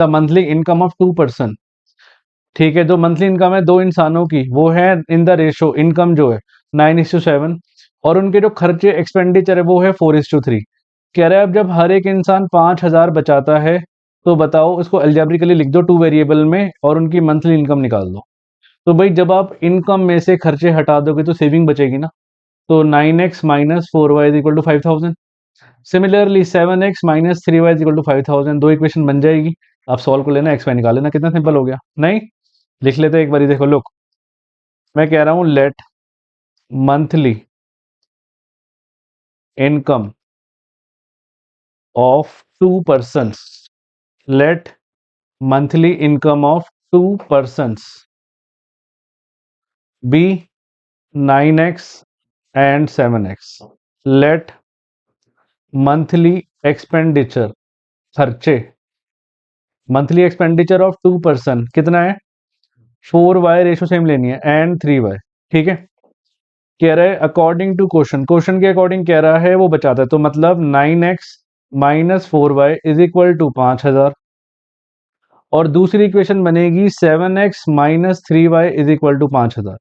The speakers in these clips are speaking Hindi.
The monthly income of 2 person. ठीक है, जो मंथली इनकम है दो इंसानों की वो है इन द रेशो इनकम जो है 9:7 और उनके जो खर्चे एक्सपेंडिचर है वो है 4:3। कह रहा है अब जब हर एक इंसान 5,000 बचाता है तो बताओ उसको अलजेब्रिकली लिख दो 2 वेरिएबल में और उनकी मंथली इनकम निकाल दो। तो भाई जब आप इनकम में से खर्चे हटा दोगे तो सेविंग बचेगी ना। तो 9x minus 4y is equal to 5,000। Similarly 7x minus 3y is equal to 5,000। दो इक्वेशन बन जाएगी। आप सॉल्व कर लेना, एक्स वाई निकाल लेना। कितना सिंपल हो गया। नहीं लिख लेते हैं एक बार, देखो लुक, मैं कह रहा हूं let monthly income of 2 person, let monthly income of 2 persons be 9x and 7x। Let monthly expenditure, खर्चे, मंथली एक्सपेंडिचर ऑफ 2 पर्सन कितना है 4y, रेशो सेम लेनी है, एंड 3y। ठीक है, कह रहा है अकॉर्डिंग टू क्वेश्चन, क्वेश्चन के अकॉर्डिंग कह रहा है वो बचाता है, तो मतलब 9x minus 4y is equal to 5,000 और दूसरी इक्वेशन बनेगी 7x minus 3y is equal to 5,000।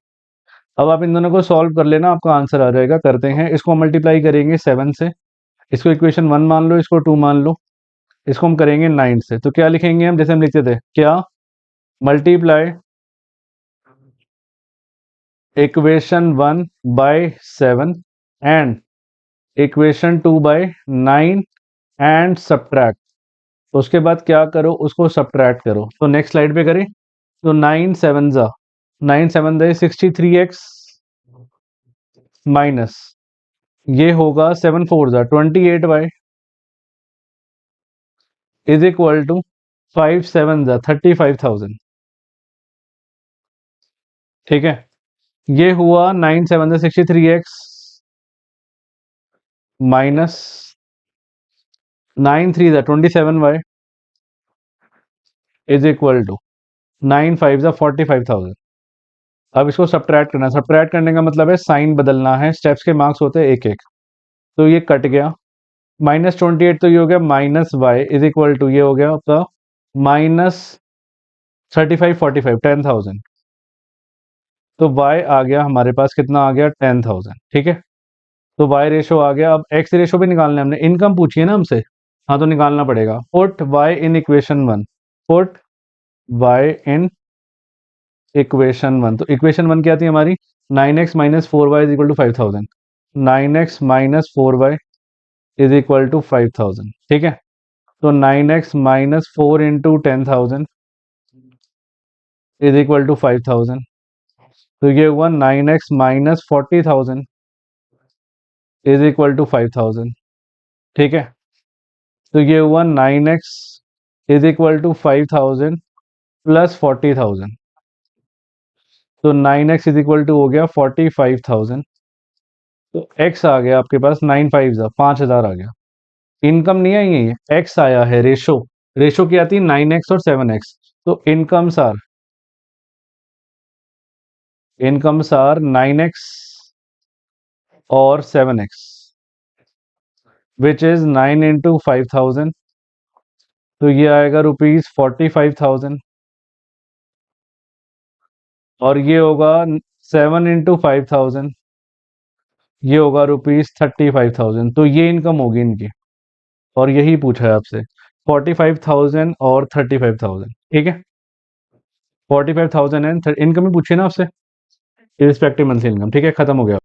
अब आप इन दोनों को सॉल्व कर लेना, आपका आंसर आ जाएगा। करते हैं, इसको मल्टीप्लाई करेंगे 7 से, इसको इक्वेशन 1 मान लो, इसको 2 मान लो, इसको हम करेंगे 9 से। तो क्या लिखेंगे हम, जैसे हम लिखते थे क्या, multiply equation 1 by 7 and equation 2 by 9 and subtract. तो उसके बाद क्या करो, उसको सब्ट्रैक्ट करो। तो नेक्स्ट स्लाइड पे करें, तो 9 7 63x माइनस ये होगा 7 4 28y इज इक्वल टू 5 7 35,000। ठीक है, ये हुआ 9 7 63x minus 9 3 27y is equal to 9 5 45,000। अब इसको सब्ट्रैक्ट करना है, सब्ट्रैक्ट करने का मतलब है साइन बदलना है, स्टेप्स के मार्क्स होते हैं एक एक। तो ये कट गया, -28 तो ये हो गया minus y is equal to ये हो गया आपका -35 45 10,000। तो y आ गया हमारे पास, कितना आ गया 10,000। ठीक है, तो y रेशो आ गया। अब x रेशो भी निकालना है हमने, इनकम पूछी है ना हमसे, हाँ तो निकालना पड़ेगा। Put y in equation 1, put y in equation 1। तो इक्वेशन 1 क्या थी हमारी, 9x minus 4y is equal to 5,000। 9x minus 4y is equal to 5,000। ठीक है, तो 9x minus 4 into 10,000 is equal to 5,000। तो ये हुआ 9x minus 40,000 is equal to 5,000। ठीक है, तो ये हुआ 9x is equal to 5,000 plus 40,000। तो 9x इज इक्वल टू हो गया 45,000। तो x आ गया आपके पास 9 5 5,000 आ गया। इनकम नहीं आई है, ये x आया है, रेशो, रेशो क्या आती है 9x और 7x। तो इनकम्स आर 9x और 7x विच इज 9 इंटू 5,000। तो ये आएगा ₹45,000 और ये होगा 7 इंटू 5,000, ये होगा ₹35,000। तो ये इनकम होगी इनकी, और यही पूछा है आपसे 45,000 और 35,000। ठीक है, 45,000 एंड इनकम ही पूछी ना आपसे, इरिस्पेक्टिव मंथली इनकम। ठीक है, खत्म हो गया।